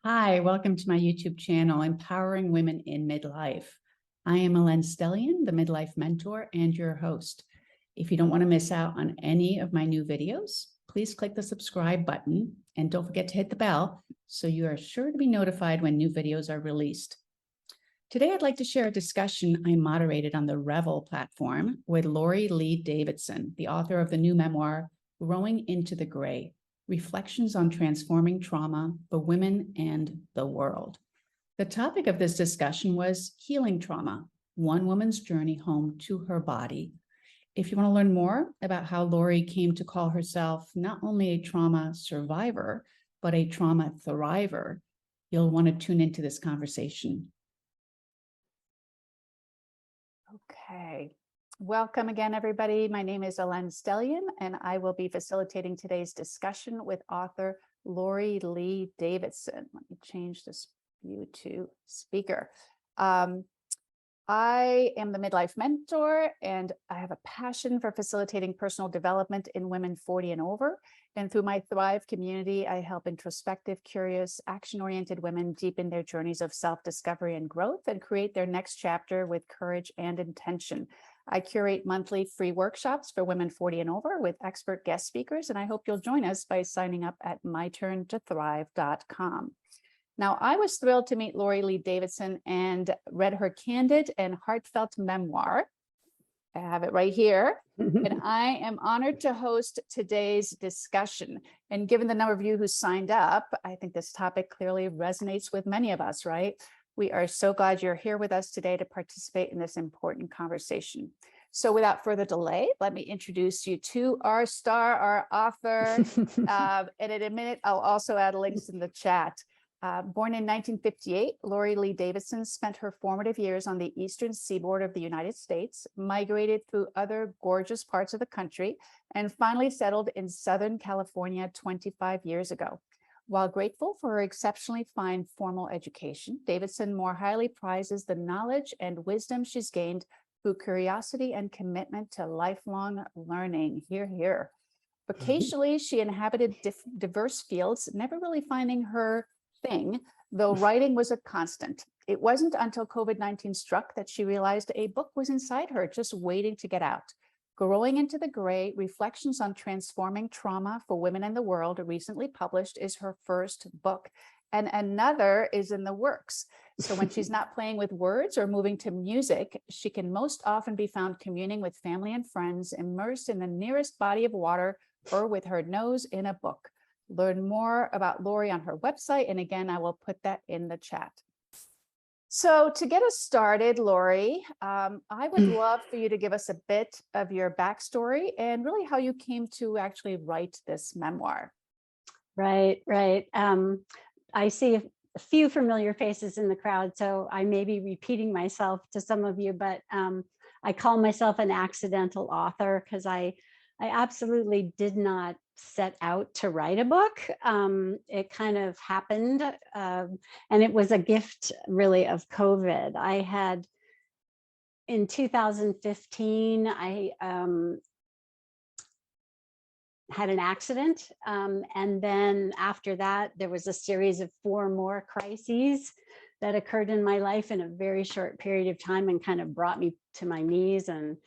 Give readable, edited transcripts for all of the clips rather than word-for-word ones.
Hi, welcome to my YouTube channel, Empowering Women in Midlife. I am Ellen Stellian, the Midlife Mentor and your host. If you don't want to miss out on any of my new videos, please click the subscribe button and don't forget to hit the bell so you are sure to be notified when new videos are released. Today, I'd like to share a discussion I moderated on the Revel platform with Laurie Lee Davidson, the author of the new memoir, Growing into the Gray: Reflections on Transforming Trauma for Women and the World. The topic of this discussion was healing trauma, one woman's journey home to her body. If you want to learn more about how Laurie came to call herself not only a trauma survivor, but a trauma thriver, you'll want to tune into this conversation. Okay. Welcome again, everybody. My name is Ellen Stellian, and I will be facilitating today's discussion with author Laurie Lee Davidson. Let me change this view to speaker. I am the Midlife Mentor, and I have a passion for facilitating personal development in women 40 and over. And through my Thrive community, I help introspective, curious, action-oriented women deepen their journeys of self-discovery and growth and create their next chapter with courage and intention. I curate monthly free workshops for women 40 and over with expert guest speakers, and I hope you'll join us by signing up at myturntothrive.com. Now, I was thrilled to meet Laurie Lee Davidson and read her candid and heartfelt memoir. I have it right here, and I am honored to host today's discussion. And given the number of you who signed up, I think this topic clearly resonates with many of us, right? We are so glad you're here with us today to participate in this important conversation. So without further delay, let me introduce you to our star, our author. And in a minute, I'll also add links in the chat. Born in 1958, Laurie Lee Davidson spent her formative years on the eastern seaboard of the United States, migrated through other gorgeous parts of the country, and finally settled in Southern California 25 years ago. While grateful for her exceptionally fine formal education, Davidson more highly prizes the knowledge and wisdom she's gained through curiosity and commitment to lifelong learning. Hear, hear. Vocationally, she inhabited diverse fields, never really finding her thing, though writing was a constant. It wasn't until COVID-19 struck that she realized a book was inside her, just waiting to get out. Growing into the Gray: Reflections on Transforming Trauma for Women in the World, recently published, is her first book, and another is in the works. So when she's not playing with words or moving to music, she can most often be found communing with family and friends, immersed in the nearest body of water, or with her nose in a book. Learn more about Laurie on her website, and again, I will put that in the chat. So to get us started, Laurie, I would love for you to give us a bit of your backstory and really how you came to actually write this memoir. Right. I see a few familiar faces in the crowd, so I may be repeating myself to some of you, but I call myself an accidental author because I absolutely did not set out to write a book. It kind of happened, and it was a gift really of COVID. I had, in 2015, I had an accident. And then after that, there was a series of 4 more crises that occurred in my life in a very short period of time and kind of brought me to my knees and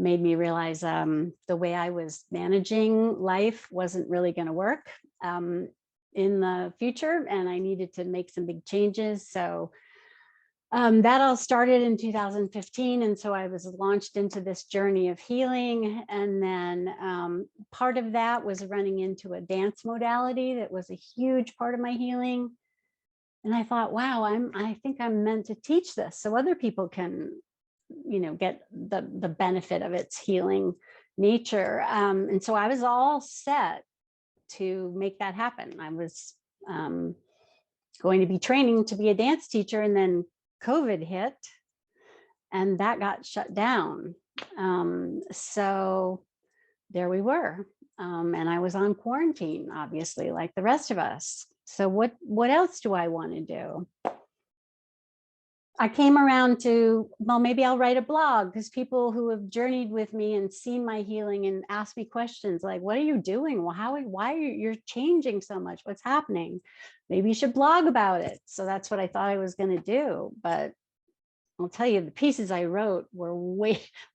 made me realize the way I was managing life wasn't really going to work in the future, and I needed to make some big changes. So that all started in 2015, and so I was launched into this journey of healing. And then part of that was running into a dance modality that was a huge part of my healing. And I thought, wow, I think I'm meant to teach this so other people can, get the benefit of its healing nature. And so I was all set to make that happen. I was going to be training to be a dance teacher, and then COVID hit and that got shut down. So there we were. And I was on quarantine, obviously, like the rest of us. So what else do I want to do? I came around to, well, maybe I'll write a blog, because people who have journeyed with me and seen my healing and asked me questions like, what are you doing? Well, why are you're changing so much? What's happening? Maybe you should blog about it. So that's what I thought I was going to do. But I'll tell you, the pieces I wrote were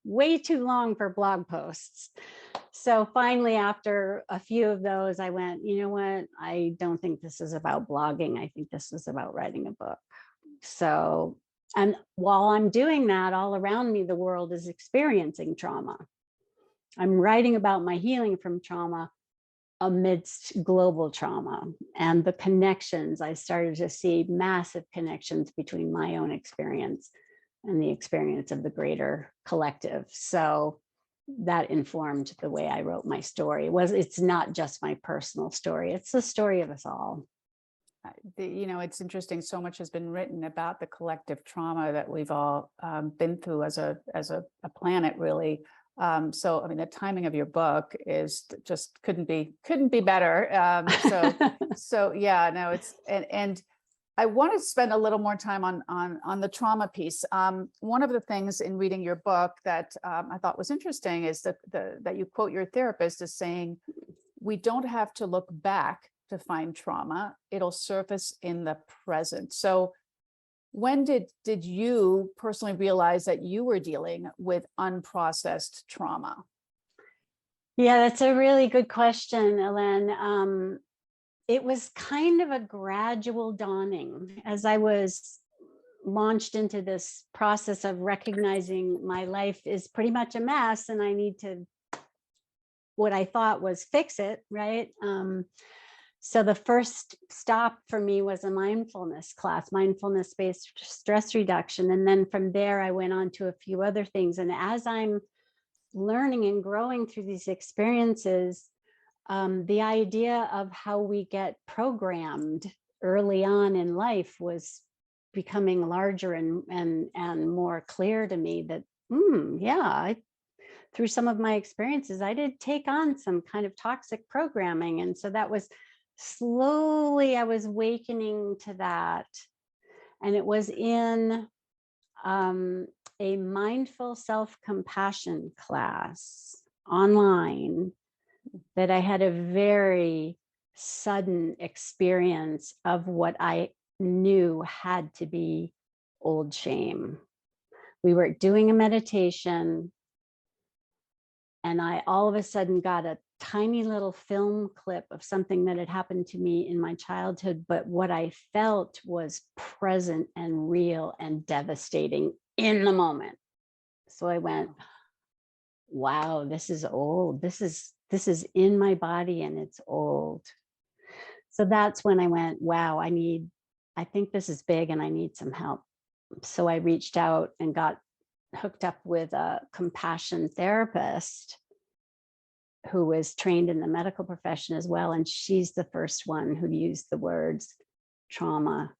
way too long for blog posts. So finally, after a few of those, I went, you know what? I don't think this is about blogging. I think this is about writing a book. So, and while I'm doing that, all around me, the world is experiencing trauma. I'm writing about my healing from trauma amidst global trauma, and the connections. I started to see massive connections between my own experience and the experience of the greater collective. So that informed the way I wrote my story. It's not just my personal story, it's the story of us all. You know, it's interesting. So much has been written about the collective trauma that we've all been through as a planet, really. So, I mean, the timing of your book is just couldn't be better. So yeah, no, it's and I want to spend a little more time on the trauma piece. One of the things in reading your book that I thought was interesting is that you quote your therapist as saying, "We don't have to look back to find trauma; it'll surface in the present." So, when did you personally realize that you were dealing with unprocessed trauma? Yeah, that's a really good question, Ellen. It was kind of a gradual dawning as I was launched into this process of recognizing my life is pretty much a mess and I need to, what I thought was fix it, right? So the first stop for me was a mindfulness class, mindfulness-based stress reduction. And then from there, I went on to a few other things. And as I'm learning and growing through these experiences, the idea of how we get programmed early on in life was becoming larger and more clear to me that, through some of my experiences, I did take on some kind of toxic programming. And so that was slowly, I was awakening to that. And it was in a mindful self-compassion class online that I had a very sudden experience of what I knew had to be old shame. We were doing a meditation and I all of a sudden got a tiny little film clip of something that had happened to me in my childhood, but what I felt was present and real and devastating in the moment. So I went, wow, this is old. This is in my body and it's old. So that's when I went, wow, I think this is big and I need some help. So I reached out and got hooked up with a compassion therapist who was trained in the medical profession as well. And she's the first one who used the words trauma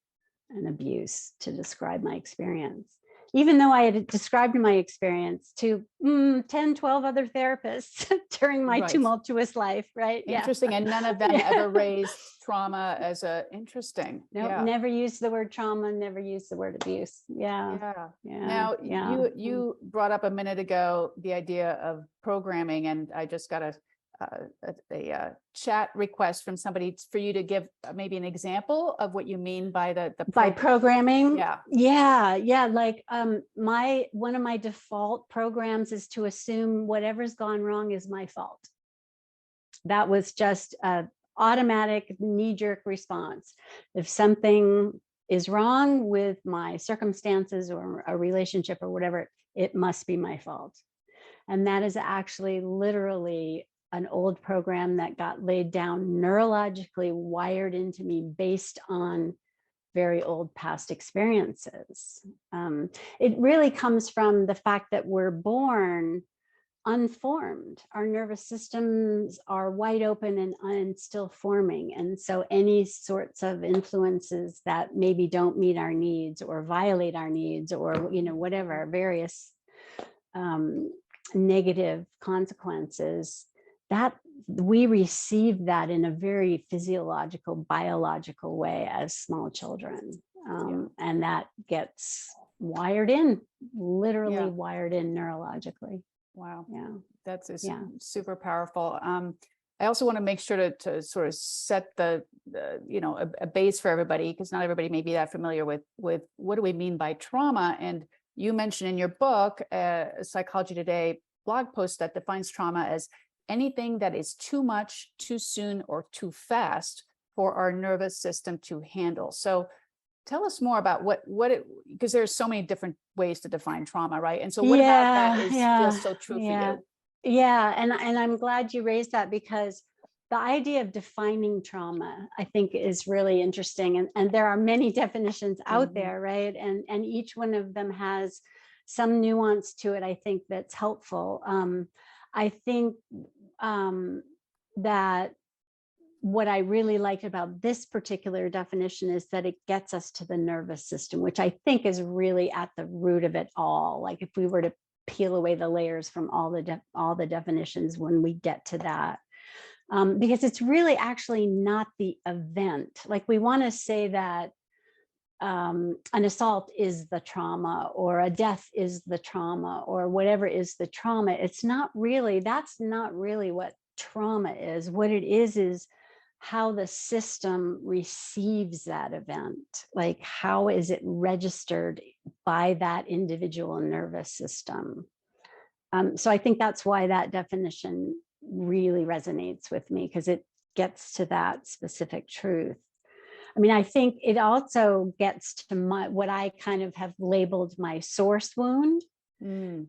and abuse to describe my experience. Even though I had described my experience to 10, 12 other therapists during my tumultuous life, right? Interesting. Yeah. And none of them ever raised trauma as interesting. No, never used the word trauma, never used the word abuse. Yeah. Now, you brought up a minute ago the idea of programming, and I just got a chat request from somebody for you to give maybe an example of what you mean by by programming. Yeah. Like one of my default programs is to assume whatever's gone wrong is my fault. That was just a automatic knee-jerk response. If something is wrong with my circumstances or a relationship or whatever, it must be my fault. And that is actually literally an old program that got laid down neurologically, wired into me based on very old past experiences. It really comes from the fact that we're born unformed. Our nervous systems are wide open and still forming. And so any sorts of influences that maybe don't meet our needs or violate our needs or, whatever, various negative consequences, that we receive that in a very physiological, biological way as small children. And that gets wired in, literally Yeah. wired in neurologically. Wow. Yeah. That's Yeah. super powerful. I also want to make sure to sort of set the a base for everybody, because not everybody may be that familiar with what do we mean by trauma. And you mentioned in your book, Psychology Today blog post, that defines trauma as anything that is too much, too soon, or too fast for our nervous system to handle. So tell us more about because there's so many different ways to define trauma, right? And so what about that feels so true for you? Yeah, and I'm glad you raised that, because the idea of defining trauma, I think, is really interesting. And there are many definitions out there, right? And each one of them has some nuance to it, I think, that's helpful. I think that what I really like about this particular definition is that it gets us to the nervous system, which I think is really at the root of it all. Like, if we were to peel away the layers from all the definitions when we get to that, because it's really actually not the event. Like, we want to say that an assault is the trauma, or a death is the trauma, or whatever is the trauma. That's not really what trauma is. What it is how the system receives that event. Like, how is it registered by that individual nervous system? So I think that's why that definition really resonates with me, because it gets to that specific truth. I mean, I think it also gets to what I kind of have labeled my source wound,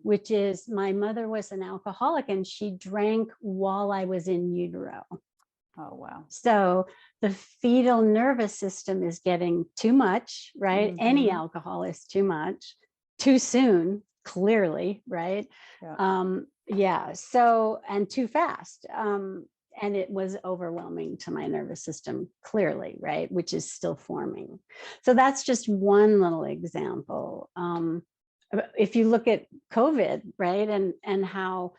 which is, my mother was an alcoholic and she drank while I was in utero. Oh, wow. So the fetal nervous system is getting too much, right? Any alcohol is too much, too soon, clearly, right? Yeah. So, and too fast. And it was overwhelming to my nervous system, clearly, right? Which is still forming. So that's just one little example. If you look at COVID, right? And how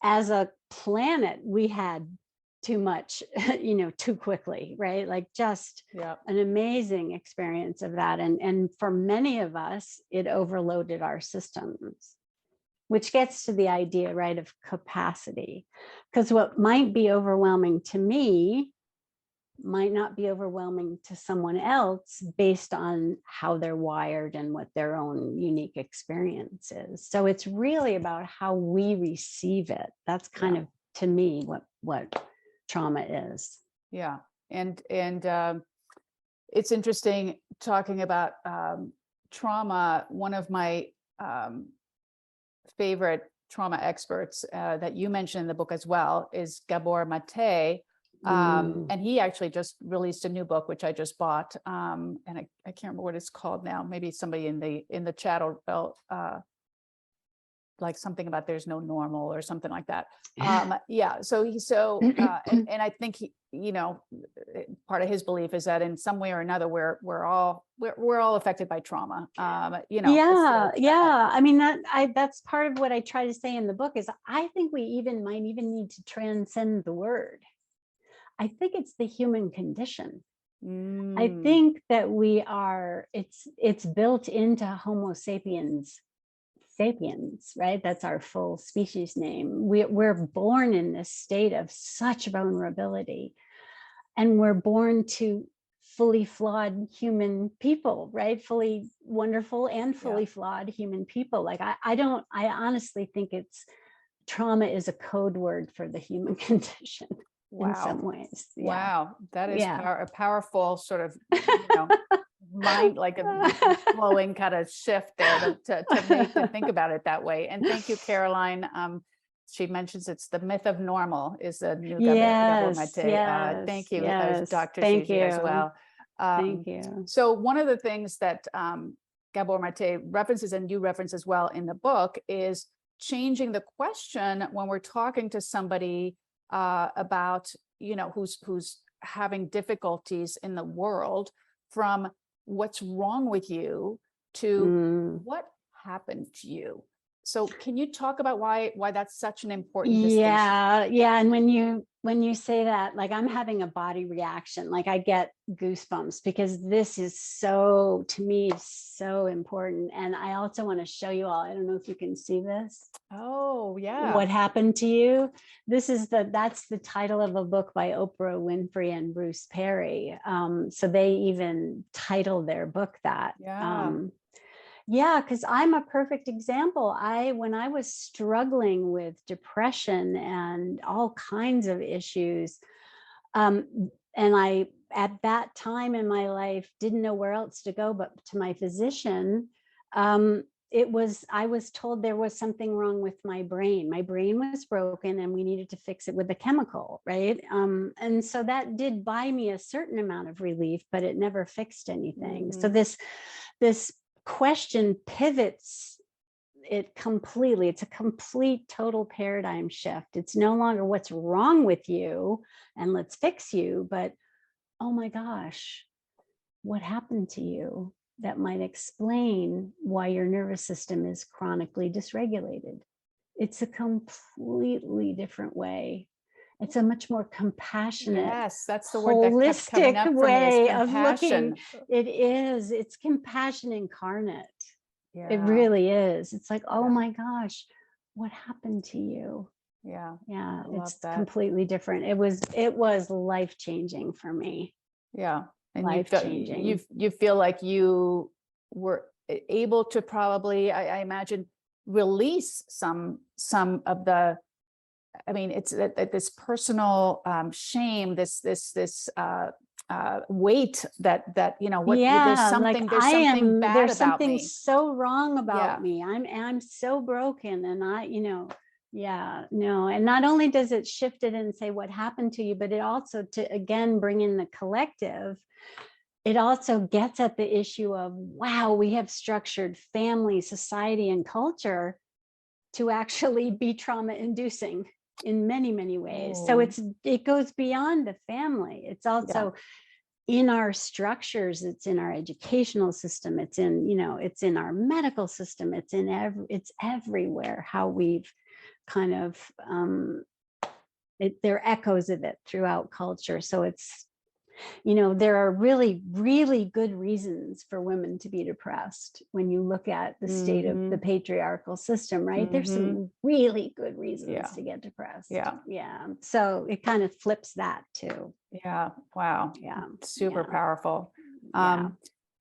as a planet, we had too much, too quickly, right? Like, just an amazing experience of that. And for many of us, it overloaded our systems, which gets to the idea, right, of capacity. Because what might be overwhelming to me might not be overwhelming to someone else, based on how they're wired and what their own unique experience is. So it's really about how we receive it. That's kind of, to me, what trauma is. Yeah. And it's interesting talking about trauma. One of my favorite trauma experts that you mentioned in the book as well is Gabor Mate. And he actually just released a new book, which I just bought. And I can't remember what it's called now. Maybe somebody in the chat will like something about there's no normal or something like that. So and I think he, part of his belief is that in some way or another, we're all affected by trauma. I mean, that's part of what I try to say in the book, is I think we might even need to transcend the word. I think it's the human condition. I think that it's built into Homo sapiens, right? That's our full species name. We're born in this state of such vulnerability, and we're born to fully flawed human people, right? Fully wonderful and fully flawed human people. Like, I honestly think trauma is a code word for the human condition. In some ways. Wow. That is a powerful sort of, mind, like a flowing kind of shift there to think about it that way. And thank you, Caroline. She mentions it's the myth of normal is the new Gabor Mate. Thank you, Dr. Susie, as well. Thank you. So one of the things that Gabor Mate references, and you reference as well in the book, is changing the question when we're talking to somebody about, who's having difficulties in the world, from what's wrong with you to what happened to you. So can you talk about why that's such an important distinction? And when you when you say that, like I'm having a body reaction, like I get goosebumps because this is so, to me, so important. And I also want to show you all, I don't know if you can see this. Oh, yeah. What happened to you? That's the title of a book by Oprah Winfrey and Bruce Perry. So they even titled their book that. Yeah. Yeah, because I'm a perfect example. When I was struggling with depression and all kinds of issues, and I, at that time in my life, didn't know where else to go but to my physician. I was told there was something wrong with my brain. My brain was broken and we needed to fix it with a chemical, right? And so that did buy me a certain amount of relief, but it never fixed anything. So this question pivots it completely. It's a complete total paradigm shift. It's no longer what's wrong with you and let's fix you, but oh my gosh, what happened to you that might explain why your nervous system is chronically dysregulated. It's a completely different way. It's a much more compassionate, Yes, that's the word that kept coming holistic up for me, way is of looking. compassion. It is. It's compassion incarnate. Yeah. It really is. It's like, oh Yeah. my gosh, what happened to you? Yeah. Yeah, I love it's that. completely different. It was life-changing for me. Yeah. And Life-changing. you feel like you were able to probably, I imagine, release some of the, I mean, it's this personal shame, this weight that, you know, what Yeah, there's like something bad there's about something me. so wrong about Yeah. me. I'm so broken, and yeah, no. And not only does it shift it and say what happened to you, but it also, to again bring in the collective, it also gets at the issue of, wow, we have structured family, society, and culture to actually be trauma inducing in many, many ways. So it goes beyond the family. It's also in our structures, it's in our educational system, it's in, it's in our medical system, it's everywhere, how we've kind of, there are echoes of it throughout culture. So it's, there are really, really good reasons for women to be depressed when you look at the state of the patriarchal system, right? There's some really good reasons to get depressed. Yeah. So it kind of flips that too. Yeah. Wow. Yeah. Super powerful. Yeah.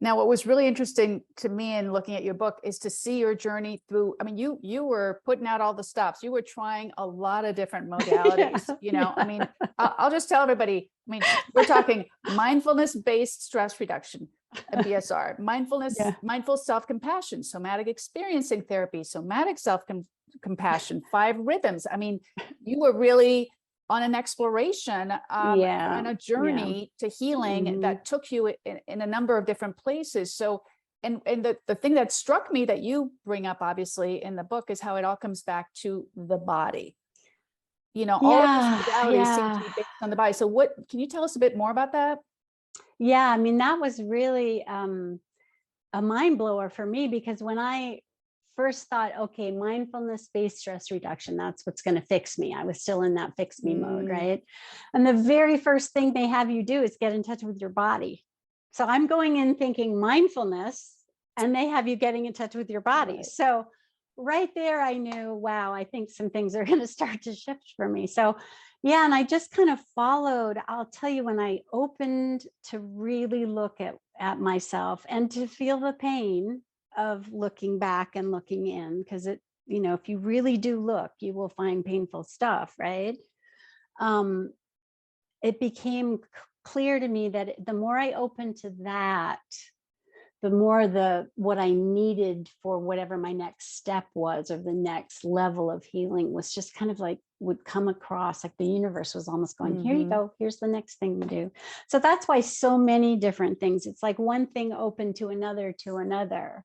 Now, what was really interesting to me in looking at your book is to see your journey through, I mean, you were putting out all the stops. You were trying a lot of different modalities, I mean, I'll just tell everybody, I mean, we're talking mindfulness-based stress reduction, BSR, mindful self-compassion, somatic experiencing therapy, somatic self-compassion, 5 rhythms. I mean, you were really on an exploration and a journey to healing that took you in a number of different places. So, and the thing that struck me that you bring up, obviously, in the book is how it all comes back to the body. All of these modalities seem to be based on the body. So can you tell us a bit more about that? Yeah, I mean, that was really a mind blower for me, because when I first thought, okay, mindfulness-based stress reduction, that's what's going to fix me. I was still in that fix me mode, right? And the very first thing they have you do is get in touch with your body. So I'm going in thinking mindfulness, and they have you getting in touch with your body. Right. So right there, I knew, wow, I think some things are going to start to shift for me. So yeah, and I just kind of followed. I'll tell you, when I opened to really look at myself and to feel the pain of looking back and looking in, because it, if you really do look, you will find painful stuff, right? It became clear to me that the more I opened to that, the more what I needed for whatever my next step was, or the next level of healing, was just kind of like would come across, like the universe was almost going, here you go, here's the next thing to do. So that's why so many different things, it's like one thing open to another to another.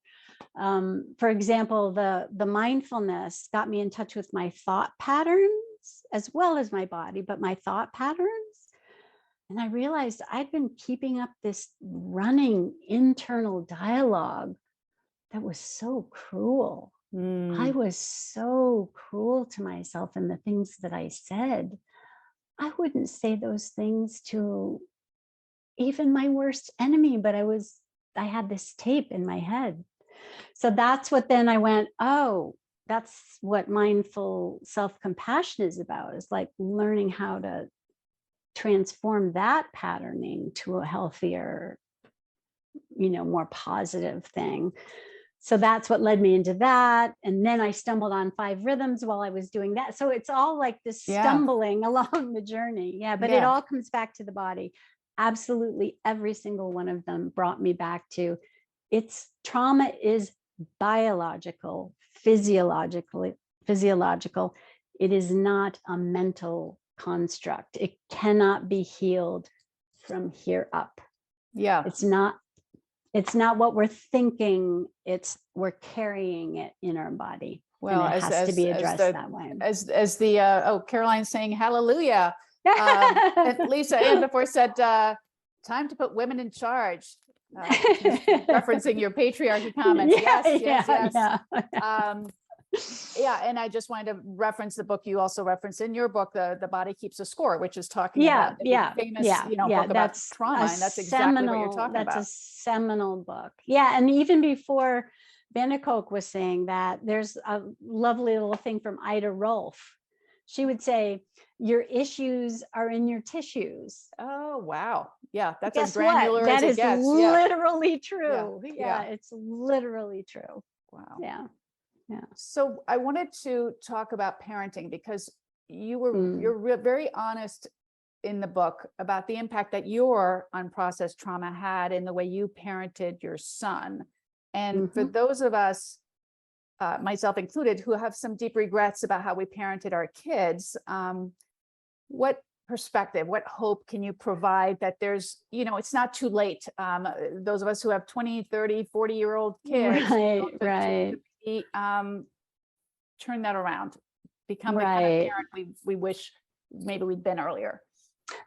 For example, the mindfulness got me in touch with my thought patterns as well as my body, but my thought patterns. And I realized I'd been keeping up this running internal dialogue that was so cruel. I was so cruel to myself and the things that I said. I wouldn't say those things to even my worst enemy, but I had this tape in my head. So that's what then I went, oh, that's what mindful self-compassion is about, is like learning how to transform that patterning to a healthier, more positive thing. So that's what led me into that. And then I stumbled on 5 rhythms while I was doing that. So it's all like this stumbling along the journey. Yeah, but it all comes back to the body. Absolutely every single one of them brought me back to trauma is biological, physiological. It is not a mental construct. It cannot be healed from here up. Yeah. It's not what we're thinking, we're carrying it in our body. Well, and it has to be addressed that way. As Caroline's saying, hallelujah. Lisa Ann before said, time to put women in charge. Referencing your patriarchy comments. Yes. And I just wanted to reference the book you also referenced in your book, The Body Keeps a Score, which is talking about the famous, book about trauma. And that's exactly what you're talking about. That's a seminal book. Yeah. And even before Bennekoek was saying that, there's a lovely little thing from Ida Rolf. She would say, your issues are in your tissues. Oh, wow. Yeah. That's Guess as granular what? as it gets. That is literally true. Yeah. It's literally true. Wow. Yeah. So I wanted to talk about parenting, because you're very honest in the book about the impact that your unprocessed trauma had in the way you parented your son. And for those of us, myself included, who have some deep regrets about how we parented our kids, what perspective, what hope can you provide that there's, it's not too late? Those of us who have 20, 30, 40-year-old kids, right. Turn that around, become the kind of parent we wish maybe we'd been earlier.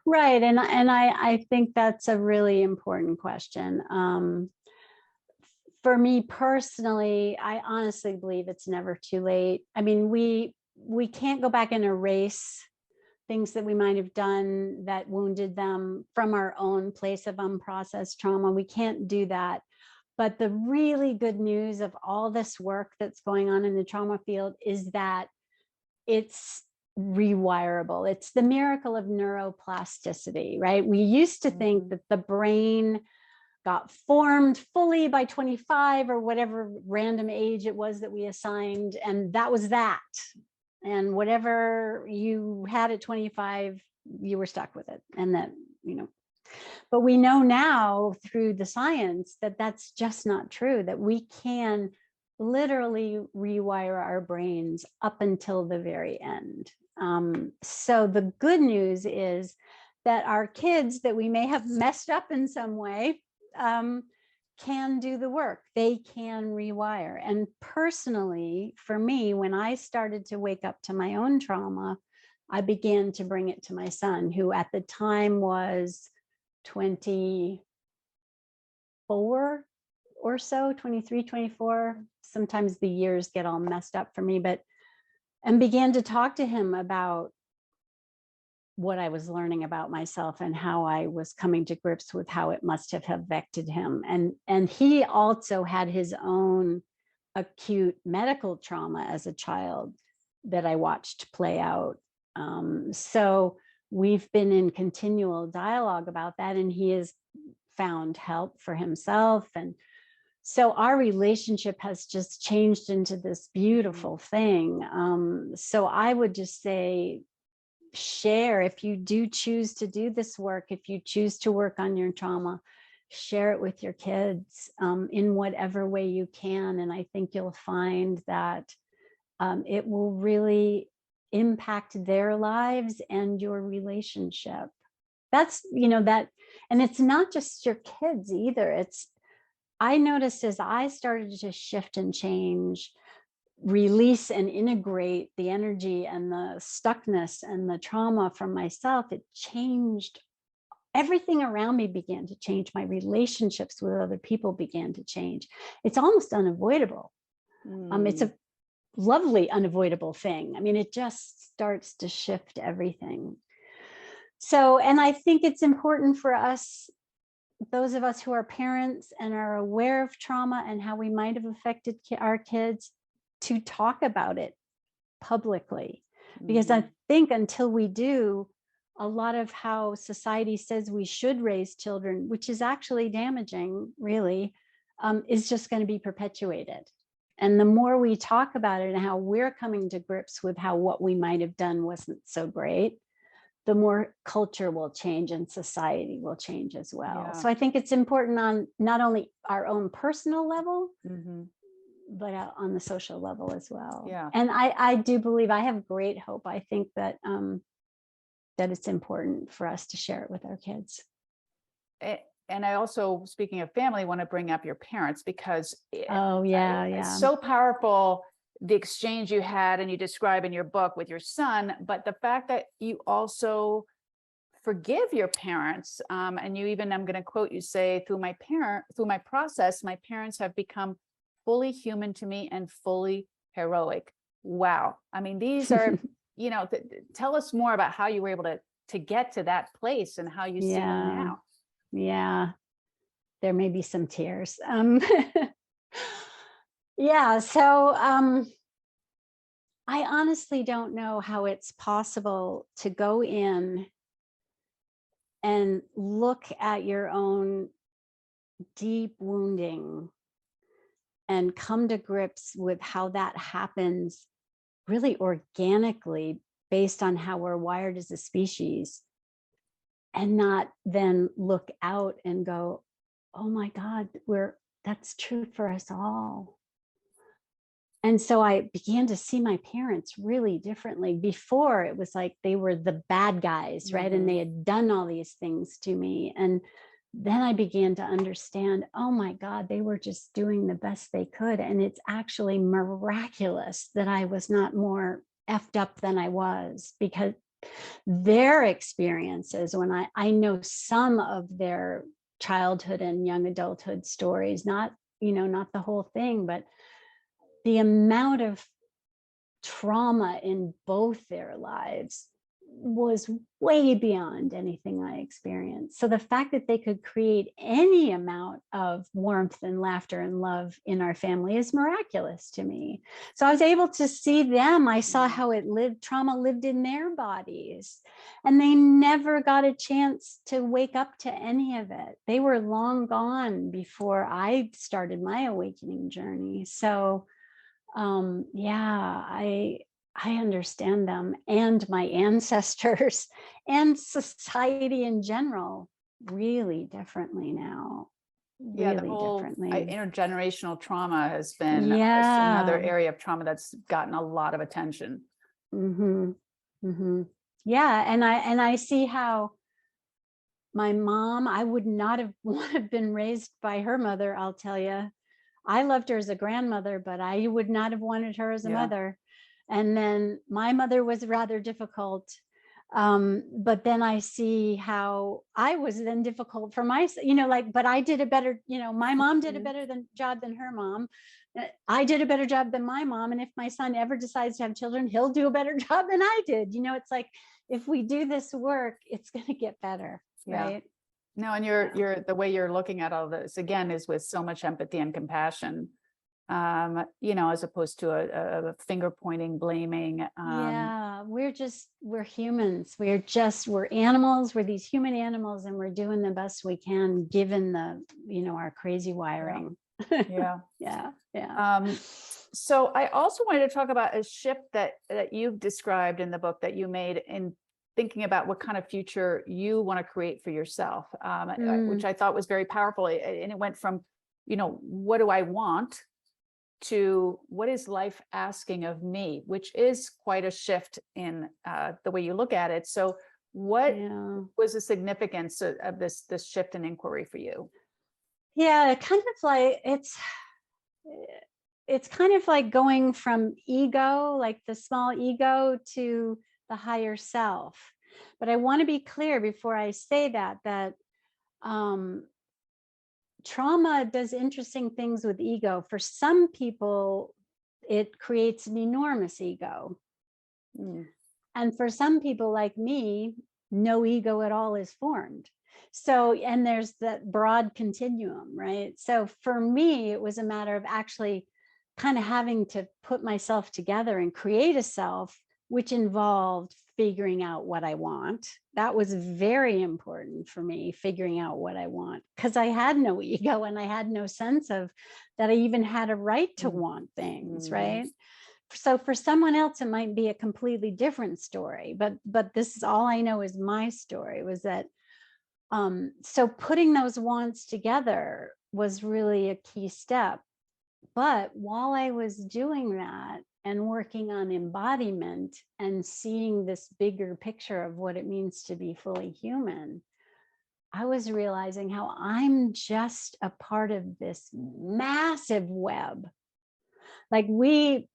Right. And I think that's a really important question. For me personally, I honestly believe it's never too late. I mean, we can't go back and erase things that we might have done that wounded them from our own place of unprocessed trauma. We can't do that. But the really good news of all this work that's going on in the trauma field is that it's rewirable. It's the miracle of neuroplasticity, right? We used to think that the brain got formed fully by 25 or whatever random age it was that we assigned, and that was that. And whatever you had at 25, you were stuck with it. And that, but we know now through the science that that's just not true, that we can literally rewire our brains up until the very end. So the good news is that our kids that we may have messed up in some way can do the work. They can rewire. And personally, for me, when I started to wake up to my own trauma, I began to bring it to my son, who at the time was 24 or so, 23, 24. Sometimes the years get all messed up for me, and began to talk to him about what I was learning about myself and how I was coming to grips with how it must have affected him. And he also had his own acute medical trauma as a child that I watched play out. So we've been in continual dialogue about that, and he has found help for himself. And so our relationship has just changed into this beautiful thing. So I would just say, share, if you do choose to do this work, if you choose to work on your trauma, share it with your kids in whatever way you can. And I think you'll find that it will really impact their lives and your relationship. That's, that, and it's not just your kids either. I noticed as I started to shift and change, release and integrate the energy and the stuckness and the trauma from myself, it changed. Everything around me began to change. My relationships with other people began to change. It's almost unavoidable. It's a lovely unavoidable thing. I mean, it just starts to shift everything. So, and I think it's important for us, those of us who are parents and are aware of trauma and how we might have affected our kids, to talk about it publicly. Because I think until we do, a lot of how society says we should raise children, which is actually damaging, really, is just going to be perpetuated. And the more we talk about it and how we're coming to grips with how what we might have done wasn't so great, the more culture will change and society will change as well. Yeah. So I think it's important on not only our own personal level, but on the social level as well. Yeah. And I do believe, I have great hope. I think that that it's important for us to share it with our kids. And I also, speaking of family, want to bring up your parents, because it's so powerful, the exchange you had and you describe in your book with your son, but the fact that you also forgive your parents, and you even, I'm going to quote you, say, through my process, my parents have become fully human to me and fully heroic. Wow. I mean, these are, tell us more about how you were able to get to that place and how you see them now. Yeah, there may be some tears. So I honestly don't know how it's possible to go in and look at your own deep wounding and come to grips with how that happens really organically based on how we're wired as a species, and not then look out and go, oh my God, that's true for us all. And so I began to see my parents really differently. Before, it was like they were the bad guys, right? And they had done all these things to me. And then I began to understand, oh my God, they were just doing the best they could. And it's actually miraculous that I was not more effed up than I was, because their experiences, when I know some of their childhood and young adulthood stories, not the whole thing, but the amount of trauma in both their lives was way beyond anything I experienced. So the fact that they could create any amount of warmth and laughter and love in our family is miraculous to me. So I was able to see them. I saw how trauma lived in their bodies, and they never got a chance to wake up to any of it. They were long gone before I started my awakening journey. So I understand them and my ancestors and society in general really differently now. Yeah, the whole intergenerational trauma has been another area of trauma that's gotten a lot of attention. Yeah, and I see how my mom, I would not have been raised by her mother, I'll tell you. I loved her as a grandmother, but I would not have wanted her as a mother. And then my mother was rather difficult. But then I see how I was then difficult for but I did a better, my mom did a better job than her mom. I did a better job than my mom. And if my son ever decides to have children, he'll do a better job than I did. It's like, if we do this work, it's going to get better. Right. No, and you're the way you're looking at all this again is with so much empathy and compassion, as opposed to a finger pointing, blaming. We're humans. We're animals. We're these human animals, and we're doing the best we can given our crazy wiring. So I also wanted to talk about a shift that you've described in the book that you made in thinking about what kind of future you want to create for yourself, which I thought was very powerful. And it went from, what do I want, to what is life asking of me, which is quite a shift in the way you look at it. So what was the significance of this shift in inquiry for you? Yeah, kind of like it's kind of like going from ego, like the small ego, to the higher self. But I want to be clear before I say that trauma does interesting things with ego. For some people, it creates an enormous ego. And for some people like me, no ego at all is formed. So, and there's that broad continuum, right? So for me, it was a matter of actually kind of having to put myself together and create a self, which involved figuring out what I want. That was very important for me, figuring out what I want, because I had no ego and I had no sense of that I even had a right to want things, right? So for someone else, it might be a completely different story, but this is all I know is my story was that, so putting those wants together was really a key step. But while I was doing that and working on embodiment and seeing this bigger picture of what it means to be fully human, I was realizing how I'm just a part of this massive web. Like we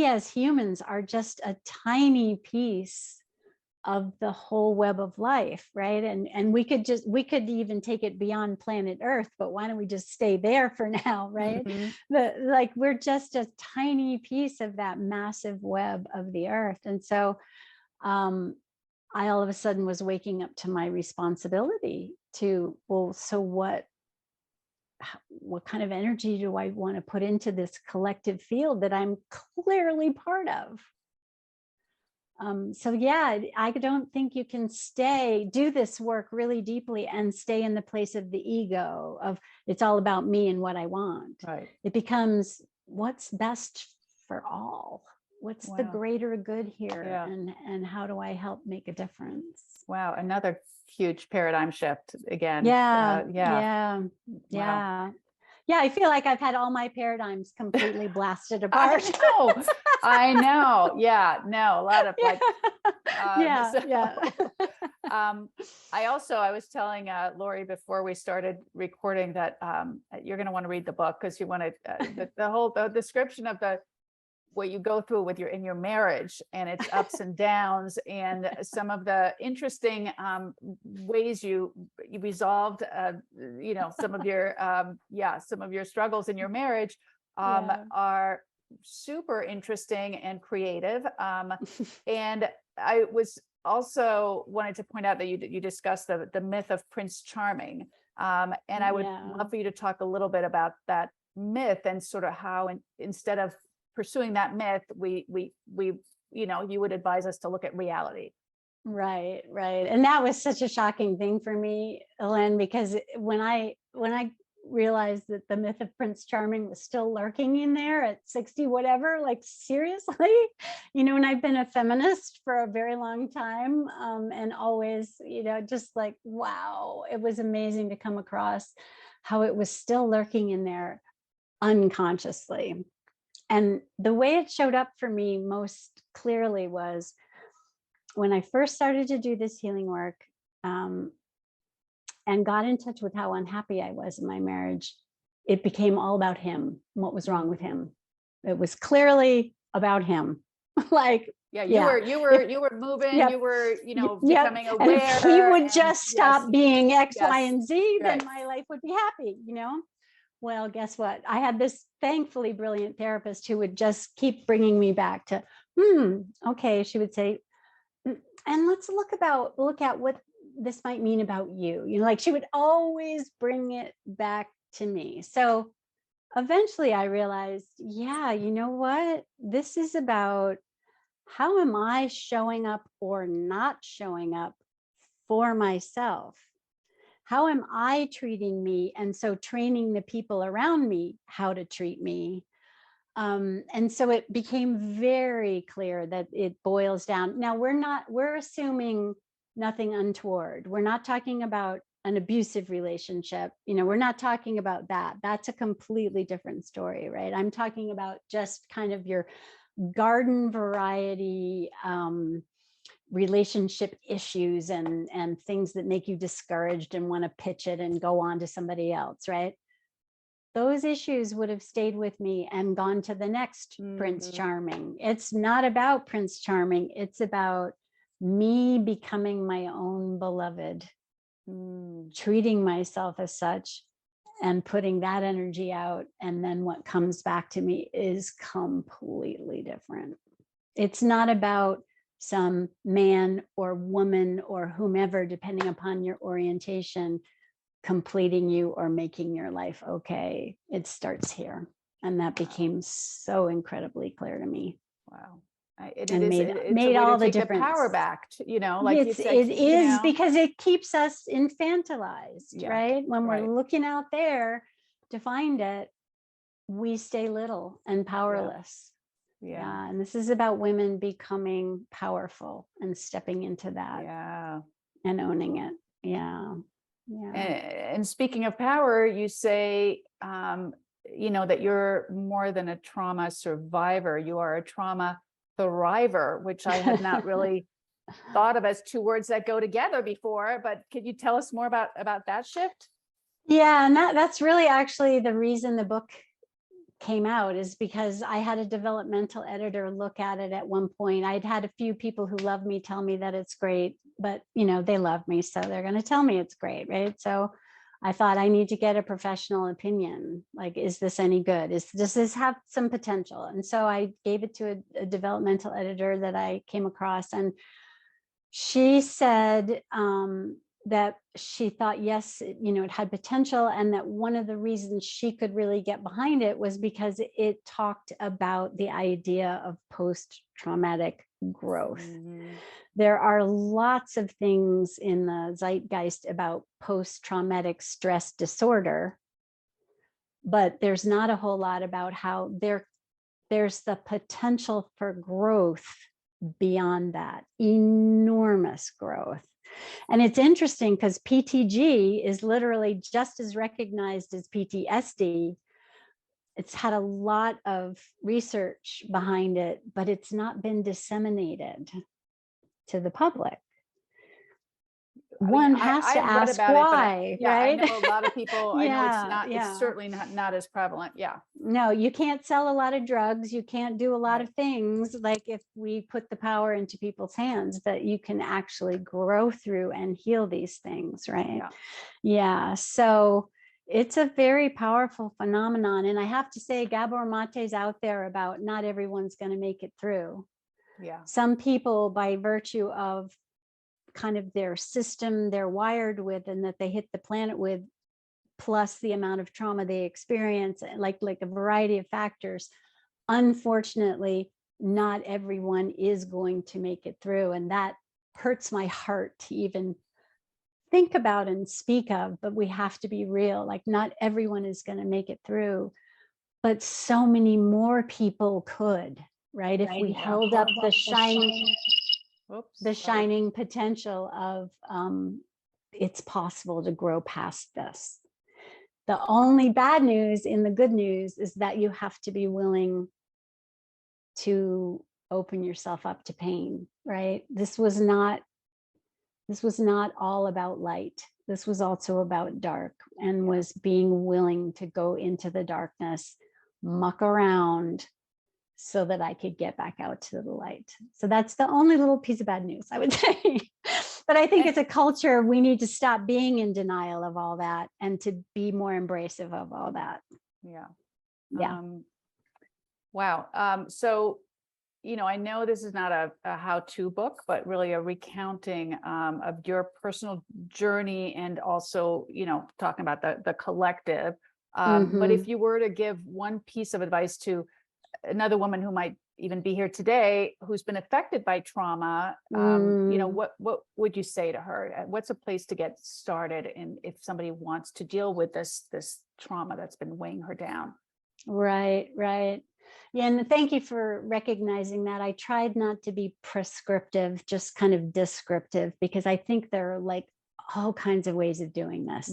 as humans are just a tiny piece of the whole web of life, right? And we could even take it beyond planet Earth, but why don't we just stay there for now, right? Like we're just a tiny piece of that massive web of the earth. And so I all of a sudden was waking up to my responsibility to, well, so what kind of energy do I want to put into this collective field that I'm clearly part of? So yeah, I don't think you can do this work really deeply and stay in the place of the ego of it's all about me and what I want. Right. It becomes what's best for all. What's the greater good here? Yeah. And how do I help make a difference? Wow. Another huge paradigm shift again. Yeah. Wow. Yeah, I feel like I've had all my paradigms completely blasted apart. I know. Yeah, no, a lot of like, I was telling Laurie before we started recording that you're going to want to read the book because you want to, the whole description of what you go through in your marriage and its ups and downs and some of the interesting ways you resolved, some of your struggles in your marriage are super interesting and creative. And I was also wanted to point out that you discussed the myth of Prince Charming. And I would love for you to talk a little bit about that myth and sort of how instead of pursuing that myth, we you would advise us to look at reality. Right. And that was such a shocking thing for me, Ellen, because when I realized that the myth of Prince Charming was still lurking in there at 60, whatever, like seriously, and I've been a feminist for a very long time, and always, just like, wow, it was amazing to come across how it was still lurking in there unconsciously. And the way it showed up for me most clearly was when I first started to do this healing work, and got in touch with how unhappy I was in my marriage. It became all about him, what was wrong with him. It was clearly about him. You were moving, you were, becoming aware. And if he would just stop being X, Y, and Z, then my life would be happy, Well, guess what? I had this thankfully brilliant therapist who would just keep bringing me back to, okay, she would say, and let's look at what this might mean about you. She would always bring it back to me. So eventually I realized, you know what? This is about how am I showing up or not showing up for myself? How am I treating me? And so training the people around me how to treat me. And so it became very clear that it boils down. Now we're assuming nothing untoward. We're not talking about an abusive relationship. We're not talking about that. That's a completely different story, right? I'm talking about just kind of your garden variety relationship issues and things that make you discouraged and want to pitch it and go on to somebody else, right? Those issues would have stayed with me and gone to the next Prince Charming. It's not about Prince Charming. It's about me becoming my own beloved, treating myself as such and putting that energy out. And then what comes back to me is completely different. It's not about some man or woman or whomever, depending upon your orientation, completing you or making your life okay. It starts here. And that became so incredibly clear to me. Wow. And It's made a way all to the take difference. the power back, like you It said, is because it keeps us infantilized, Yeah, right? When right. we're looking out there to find it, we stay little and powerless. Yeah. And this is about women becoming powerful and stepping into that. Yeah. And owning it. Yeah. Yeah. And speaking of power, you say, that you're more than a trauma survivor. You are a trauma thriver, which I had not really thought of as two words that go together before. But could you tell us more about that shift? Yeah, and that's really actually the reason the book came out, is because I had a developmental editor look at it at one point. I'd had a few people who love me tell me that it's great, but they love me, so they're going to tell me it's great, right? So I thought, I need to get a professional opinion. Like, is this any good? Does this have some potential? And so I gave it to a developmental editor that I came across, and she said that she thought, yes, it had potential, and that one of the reasons she could really get behind it was because it talked about the idea of post-traumatic growth. Mm-hmm. There are lots of things in the zeitgeist about post-traumatic stress disorder, but there's not a whole lot about how there's the potential for growth beyond that, enormous growth. And it's interesting because PTG is literally just as recognized as PTSD. It's had a lot of research behind it, but it's not been disseminated to the public. One has to ask why, right? I know a lot of people, I know it's not, Yeah. it's certainly not as prevalent. Yeah. No, you can't sell a lot of drugs. You can't do a lot of things. Like, if we put the power into people's hands, that you can actually grow through and heal these things, right? Yeah. So it's a very powerful phenomenon. And I have to say, Gabor Mate's out there about not everyone's going to make it through. Yeah. Some people, by virtue of kind of their system they're wired with and that they hit the planet with, plus the amount of trauma they experience, like a variety of factors, unfortunately, not everyone is going to make it through. And that hurts my heart to even think about and speak of, but we have to be real. Like, not everyone is going to make it through, but so many more people could, right? If we held up the shining potential of it's possible to grow past this. The only bad news in the good news is that you have to be willing to open yourself up to pain, right? This was not all about light. This was also about dark, and was being willing to go into the darkness, muck around, so that I could get back out to the light. So that's the only little piece of bad news, I would say. But I think as a culture, we need to stop being in denial of all that and to be more embracive of all that. Yeah. Yeah. Wow. So, I know this is not a how-to book, but really a recounting of your personal journey, and also, talking about the collective. But if you were to give one piece of advice to another woman who might even be here today, who's been affected by trauma, what would you say to her? What's a place to get started if somebody wants to deal with this trauma that's been weighing her down? Right. Yeah, and thank you for recognizing that. I tried not to be prescriptive, just kind of descriptive, because I think there are like all kinds of ways of doing this.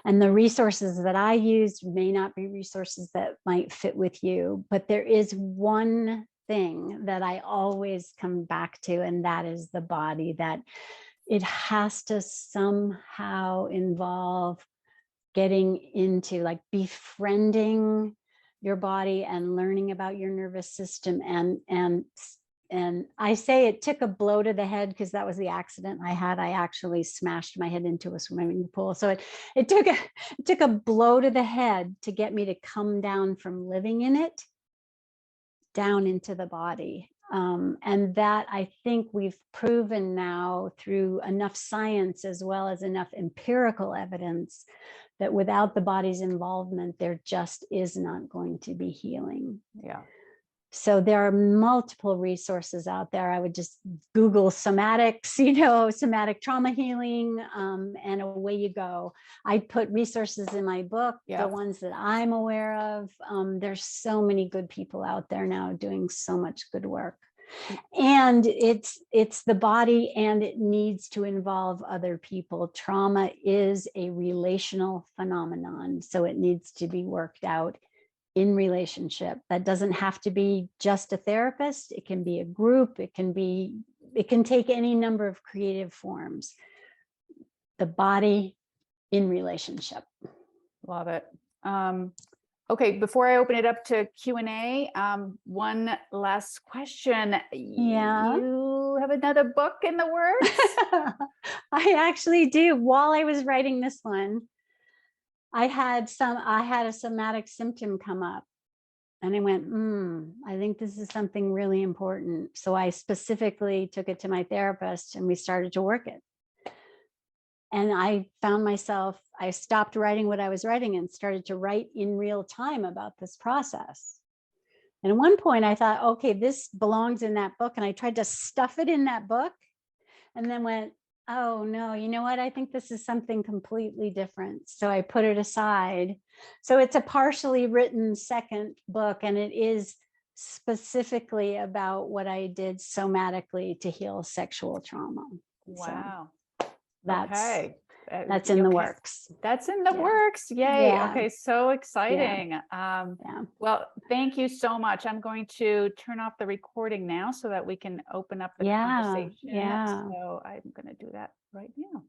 And the resources that I used may not be resources that might fit with you, but there is one thing that I always come back to, and that is the body. That it has to somehow involve getting into, like, befriending your body and learning about your nervous system. And I say it took a blow to the head, because that was the accident I had. I actually smashed my head into a swimming pool. So it took a blow to the head to get me to come down from living in it down into the body. And that I think we've proven now through enough science as well as enough empirical evidence that without the body's involvement, there just is not going to be healing. Yeah. So there are multiple resources out there. I would just Google somatics, somatic trauma healing, and away you go. I put resources in my book, Yeah. the ones that I'm aware of. There's so many good people out there now doing so much good work. And it's the body, and it needs to involve other people. Trauma is a relational phenomenon, so it needs to be worked out in relationship. That doesn't have to be just a therapist. It can be a group. It can take any number of creative forms. The body in relationship. Love it. Okay, before I open it up to Q&A, one last question. Yeah. You have another book in the works? I actually do. While I was writing this one, I had a somatic symptom come up, and I went, I think this is something really important. So I specifically took it to my therapist, and we started to work it. And I found myself, I stopped writing what I was writing and started to write in real time about this process. And at one point I thought, okay, this belongs in that book. And I tried to stuff it in that book, and then went, oh no, you know what? I think this is something completely different. So I put it aside. So it's a partially written second book, and it is specifically about what I did somatically to heal sexual trauma. Wow. So that's Okay. that's in the Okay. works. That's in the Yeah. works. Yay. Yeah. Okay. So exciting. Yeah. Well, thank you so much. I'm going to turn off the recording now so that we can open up the Yeah. conversation. Yeah. So I'm going to do that right now.